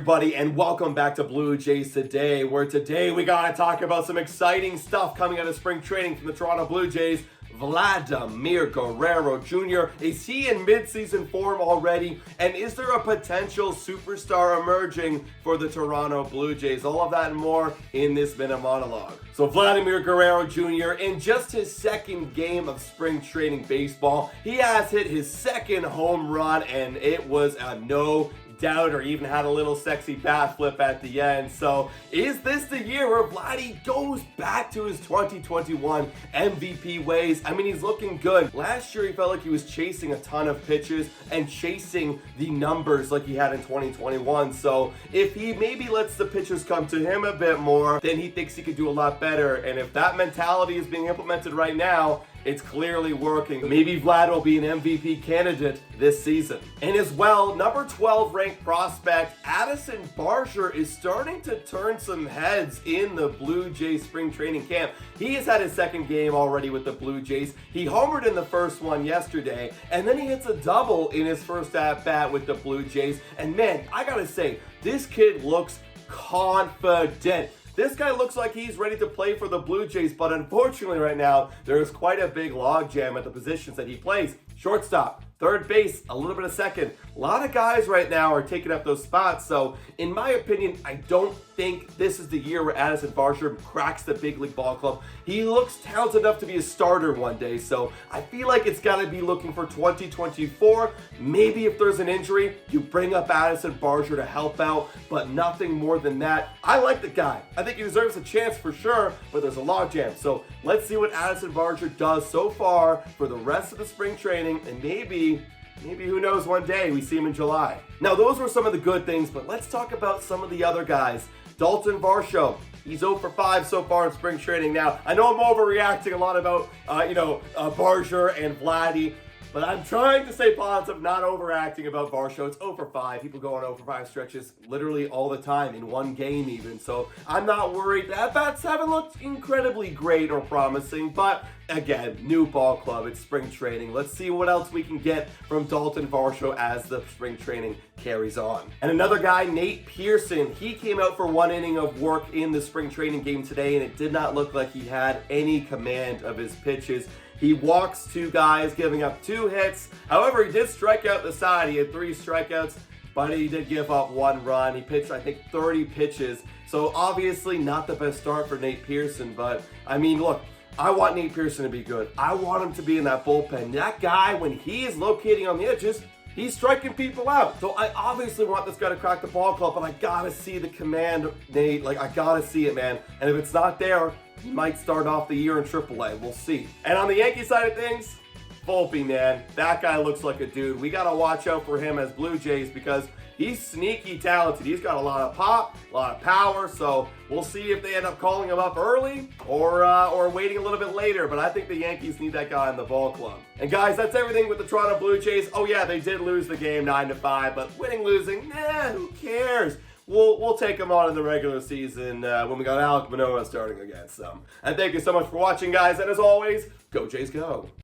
everybody, and welcome back to Blue Jays Today, where today we gotta talk about some exciting stuff coming out of spring training from the Toronto Blue Jays. Vladimir Guerrero Jr. Is he in midseason form already? And is there a potential superstar emerging for the Toronto Blue Jays? All of that and more in this minute monologue. So Vladimir Guerrero Jr. in just his second game of spring training baseball, he has hit his second home run, and it was a no doubt, or even had a little sexy bat flip at the end. So is this the year where Vladdy goes back to his 2021 MVP ways? I mean, he's looking good. Last year he felt like he was chasing a ton of pitches and chasing the numbers like he had in 2021. So if he maybe lets the pitches come to him a bit more, then he thinks he could do a lot better. And if that mentality is being implemented right now, it's clearly working. Maybe Vlad will be an MVP candidate this season. And as well, number 12 ranked prospect Addison Barger is starting to turn some heads in the Blue Jays spring training camp. He has had his second game already with the Blue Jays. He homered in the first one yesterday, and then he hits a double in his first at-bat with the Blue Jays. And man, I gotta say, this kid looks confident. This guy looks like he's ready to play for the Blue Jays, but unfortunately right now, there is quite a big logjam at the positions that he plays. Shortstop, third base, a little bit of second. A lot of guys right now are taking up those spots, so in my opinion, I don't think this is the year where Addison Barger cracks the big league ball club. He looks talented enough to be a starter one day, so I feel like it's got to be looking for 2024. Maybe if there's an injury, you bring up Addison Barger to help out, but nothing more than that. I like the guy. I think he deserves a chance for sure, but there's a logjam. So let's see what Addison Barger does so far for the rest of the spring training, and maybe who knows, one day we see him in July. Now, those were some of the good things, but let's talk about some of the other guys. Dalton Varsho, he's 0 for 5 so far in spring training. Now, I know I'm overreacting a lot about, Barger and Vladdy, but I'm trying to stay positive, not overacting about Varsho. It's 0 for 5. People go on 0 for 5 stretches literally all the time, in one game even. So I'm not worried. That bats haven't looked incredibly great or promising, but again, new ball club, it's spring training. Let's see what else we can get from Dalton Varsho as the spring training carries on. And another guy, Nate Pearson, he came out for one inning of work in the spring training game today, and it did not look like he had any command of his pitches. He walks 2 guys, giving up 2 hits. However, he did strike out the side. He had 3 strikeouts, but he did give up 1 run. He pitched, I think, 30 pitches. So obviously not the best start for Nate Pearson, but I mean, look, I want Nate Pearson to be good. I want him to be in that bullpen. That guy, when he is locating on the edges, he's striking people out. So I obviously want this guy to crack the ball club, but I gotta see the command, Nate. Like, I gotta see it, man. And if it's not there, he might start off the year in AAA. We'll see. And on the Yankee side of things, Volpe, man. That guy looks like a dude. We gotta watch out for him as Blue Jays because he's sneaky talented. He's got a lot of pop, a lot of power, so we'll see if they end up calling him up early or waiting a little bit later, but I think the Yankees need that guy in the ball club. And guys, that's everything with the Toronto Blue Jays. Oh yeah, they did lose the game 9-5, but winning, losing, who cares? We'll take them on in the regular season when we got Alec Manoah starting against them. And thank you so much for watching, guys, and as always, go Jays go!